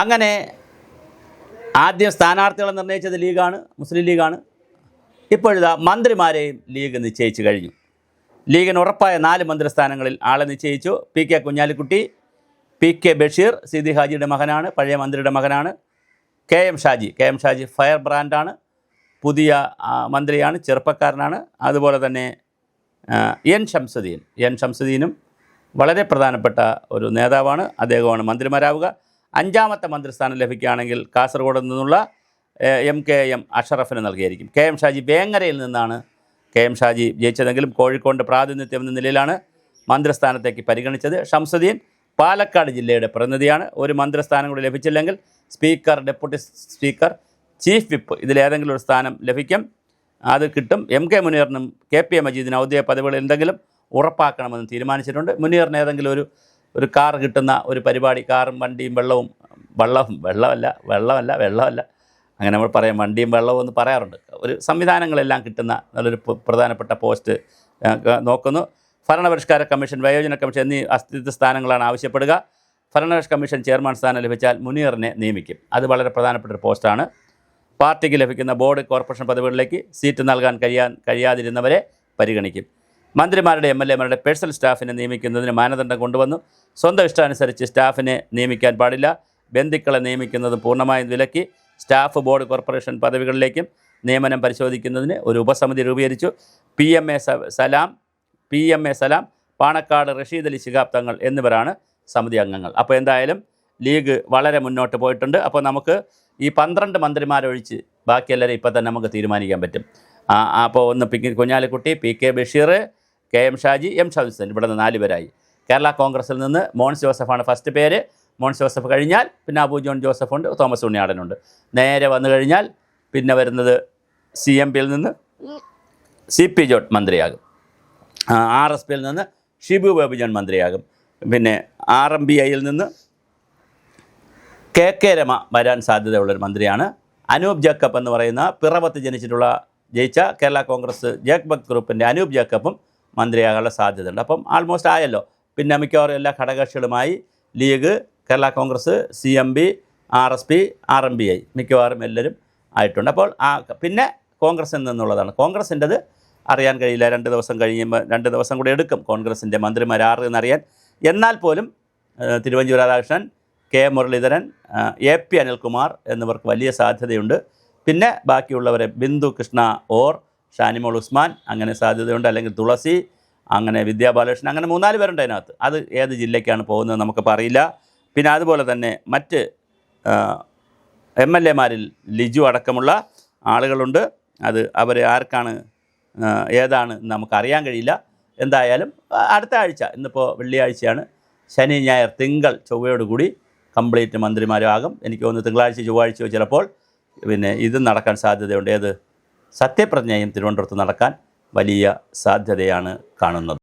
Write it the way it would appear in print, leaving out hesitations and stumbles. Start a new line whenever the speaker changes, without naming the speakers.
അങ്ങനെ ആദ്യം സ്ഥാനാർത്ഥികളെ നിർണ്ണയിച്ചത് ലീഗാണ്, മുസ്ലിം ലീഗാണ്. ഇപ്പോഴിതാ മന്ത്രിമാരെയും ലീഗ് നിശ്ചയിച്ചു കഴിഞ്ഞു. ലീഗിന് ഉറപ്പായ 4 മന്ത്രിസ്ഥാനങ്ങളിൽ ആളെ നിശ്ചയിച്ചു. PK കുഞ്ഞാലിക്കുട്ടി, PK ബഷീർ സീതി ഹാജിയുടെ മകനാണ്, പഴയ മന്ത്രിയുടെ മകനാണ്. KM ഷാജി ഫയർ ബ്രാൻഡാണ്, പുതിയ മന്ത്രിയാണ്, ചെറുപ്പക്കാരനാണ്. അതുപോലെ തന്നെ എൻ ഷംസുദ്ദീനും വളരെ പ്രധാനപ്പെട്ട ഒരു നേതാവാണ്. അദ്ദേഹമാണ് മന്ത്രിമാരാവുക. 5ാമത്തെ മന്ത്രിസ്ഥാനം ലഭിക്കുകയാണെങ്കിൽ കാസർഗോഡ് നിന്നുള്ള MKM അഷറഫിന് നൽകിയായിരിക്കും. KM ഷാജി വേങ്ങരയിൽ നിന്നാണ് KM ഷാജി ജയിച്ചതെങ്കിലും കോഴിക്കോട് പ്രാതിനിധ്യം എന്ന നിലയിലാണ് മന്ത്രിസ്ഥാനത്തേക്ക് പരിഗണിച്ചത്. ഷംസുദ്ദീൻ പാലക്കാട് ജില്ലയുടെ പ്രതിനിധിയാണ്. ഒരു മന്ത്രിസ്ഥാനം കൂടി ലഭിച്ചില്ലെങ്കിൽ speaker, deputy speaker, chief whip ഇതിലേതെങ്കിലും ഒരു സ്ഥാനം ലഭിക്കും. അത് കിട്ടും. MK മുനീറിനും KP മജീദിനും ഔദ്യോഗിക പദവികൾ എന്തെങ്കിലും ഉറപ്പാക്കണമെന്ന് തീരുമാനിച്ചിട്ടുണ്ട്. മുനീറിന് ഏതെങ്കിലും ഒരു കാർ കിട്ടുന്ന ഒരു പരിപാടി, കാറും വണ്ടിയും വെള്ളമല്ല അങ്ങനെ നമ്മൾ പറയാം, വണ്ടിയും വെള്ളവും എന്ന് പറയാറുണ്ട്. ഒരു സംവിധാനങ്ങളെല്ലാം കിട്ടുന്ന നല്ലൊരു പ്രധാനപ്പെട്ട പോസ്റ്റ് നോക്കുന്നു. ഭരണപരിഷ്കാര കമ്മീഷൻ, വയോജന കമ്മീഷൻ എന്നീ അസ്ഥിത്വ സ്ഥാനങ്ങളാണ് ആവശ്യപ്പെടുക. ഭരണപരിഷ്കാര കമ്മീഷൻ ചെയർമാൻ സ്ഥാനം ലഭിച്ചാൽ മുനീറിനെ നിയമിക്കും. അത് വളരെ പ്രധാനപ്പെട്ട ഒരു പോസ്റ്റാണ്. പാർട്ടിക്ക് ലഭിക്കുന്ന ബോർഡ്, കോർപ്പറേഷൻ പദവികളിലേക്ക് സീറ്റ് നൽകാൻ കഴിയാതിരുന്നവരെ പരിഗണിക്കും. മന്ത്രിമാരുടെ MLA മാരുടെ പേഴ്സണൽ സ്റ്റാഫിനെ നിയമിക്കുന്നതിന് മാനദണ്ഡം കൊണ്ടുവന്നു. സ്വന്തം ഇഷ്ടാനുസരിച്ച് സ്റ്റാഫിനെ നിയമിക്കാൻ പാടില്ല. ബന്ധുക്കളെ നിയമിക്കുന്നത് പൂർണ്ണമായും വിലക്കി. സ്റ്റാഫ്, ബോർഡ്, കോർപ്പറേഷൻ പദവികളിലേക്കും നിയമനം പരിശോധിക്കുന്നതിന് ഒരു ഉപസമിതി രൂപീകരിച്ചു. PMA സലാം, പാണക്കാട് റഷീദ് അലി ശിഹാബ് തങ്ങൾ എന്നിവരാണ് സമിതി അംഗങ്ങൾ. അപ്പോൾ എന്തായാലും ലീഗ് വളരെ മുന്നോട്ട് പോയിട്ടുണ്ട്. അപ്പോൾ നമുക്ക് ഈ 12 മന്ത്രിമാരൊഴിച്ച് ബാക്കി എല്ലാവരും ഇപ്പോൾ തന്നെ നമുക്ക് തീരുമാനിക്കാൻ പറ്റും. അപ്പോൾ ഒന്ന് Kunhalikutty, PK Basheer, KM Shaji, M Shamsuddin, ഇവിടെ നിന്ന് 4 പേരായി. കേരള കോൺഗ്രസിൽ നിന്ന് മോൻസ് ജോസഫാണ് ഫസ്റ്റ് പേര്. മോൻസ് ജോസഫ് കഴിഞ്ഞാൽ പിന്നെ അബു ജോൺ ജോസഫുണ്ട്, തോമസ് ഉണ്ണിയാടനുണ്ട്. നേരെ വന്നു കഴിഞ്ഞാൽ പിന്നെ വരുന്നത് CMPയിൽ നിന്ന് CP ജോൺ മന്ത്രിയാകും. RSPയിൽ നിന്ന് ഷിബു ബേബി ജോൺ മന്ത്രിയാകും. പിന്നെ RMBIയിൽ നിന്ന് KK രമ വരാൻ സാധ്യതയുള്ളൊരു മന്ത്രിയാണ്. അനൂപ് ജേക്കബ് എന്ന് പറയുന്ന പിറവത്ത് ജയിച്ച കേരള കോൺഗ്രസ് ജേക്കബ് ഗ്രൂപ്പിൻ്റെ അനൂപ് ജേക്കബും മന്ത്രിയാകാനുള്ള സാധ്യതയുണ്ട്. അപ്പം ആൾമോസ്റ്റ് ആയല്ലോ. പിന്നെ മിക്കവാറും എല്ലാ ഘടകകക്ഷികളുമായി League, Kerala Congress, CMB, RSP, RMBI മിക്കവാറും എല്ലാവരും ആയിട്ടുണ്ട്. അപ്പോൾ പിന്നെ കോൺഗ്രസിൽ നിന്നുള്ളതാണ്. കോൺഗ്രസിൻ്റെത് അറിയാൻ കഴിയില്ല. 2 ദിവസം കഴിയുമ്പോൾ 2 ദിവസം കൂടി എടുക്കും കോൺഗ്രസിൻ്റെ മന്ത്രിമാർ ആറ് എന്നറിയാൻ. എന്നാൽ പോലും തിരുവഞ്ചൂർ രാധാകൃഷ്ണൻ, K മുരളീധരൻ, AP അനിൽകുമാർ എന്നിവർക്ക് വലിയ സാധ്യതയുണ്ട്. പിന്നെ ബാക്കിയുള്ളവരെ ബിന്ദു കൃഷ്ണ ഓർ ഷാനിമോൾ ഉസ്മാൻ അങ്ങനെ സാധ്യതയുണ്ട്. അല്ലെങ്കിൽ തുളസി, അങ്ങനെ വിദ്യാ ബാലകൃഷ്ണൻ, അങ്ങനെ 3-4 പേരുണ്ട് അതിനകത്ത്. അത് ഏത് ജില്ലയ്ക്കാണ് പോകുന്നത് നമുക്കിപ്പോൾ അറിയില്ല. പിന്നെ അതുപോലെ തന്നെ മറ്റ് MLA മാരിൽ ലിജു അടക്കമുള്ള ആളുകളുണ്ട്. അവർ ആർക്കാണ് ഏതാണ് നമുക്കറിയാൻ കഴിയില്ല. എന്തായാലും അടുത്ത ആഴ്ച, ഇന്നിപ്പോൾ വെള്ളിയാഴ്ചയാണ്, ശനി ഞായർ തിങ്കൾ ചൊവ്വയോടുകൂടി കംപ്ലീറ്റ് മന്ത്രിമാരാകും. എനിക്ക് തോന്നുന്നു തിങ്കളാഴ്ച ചൊവ്വാഴ്ചയോ ചിലപ്പോൾ പിന്നെ ഇത് നടക്കാൻ സാധ്യതയുണ്ട്. സത്യപ്രതിജ്ഞയും തിരുവനന്തപുരത്ത് നടക്കാൻ വലിയ സാധ്യതയാണ് കാണുന്നത്.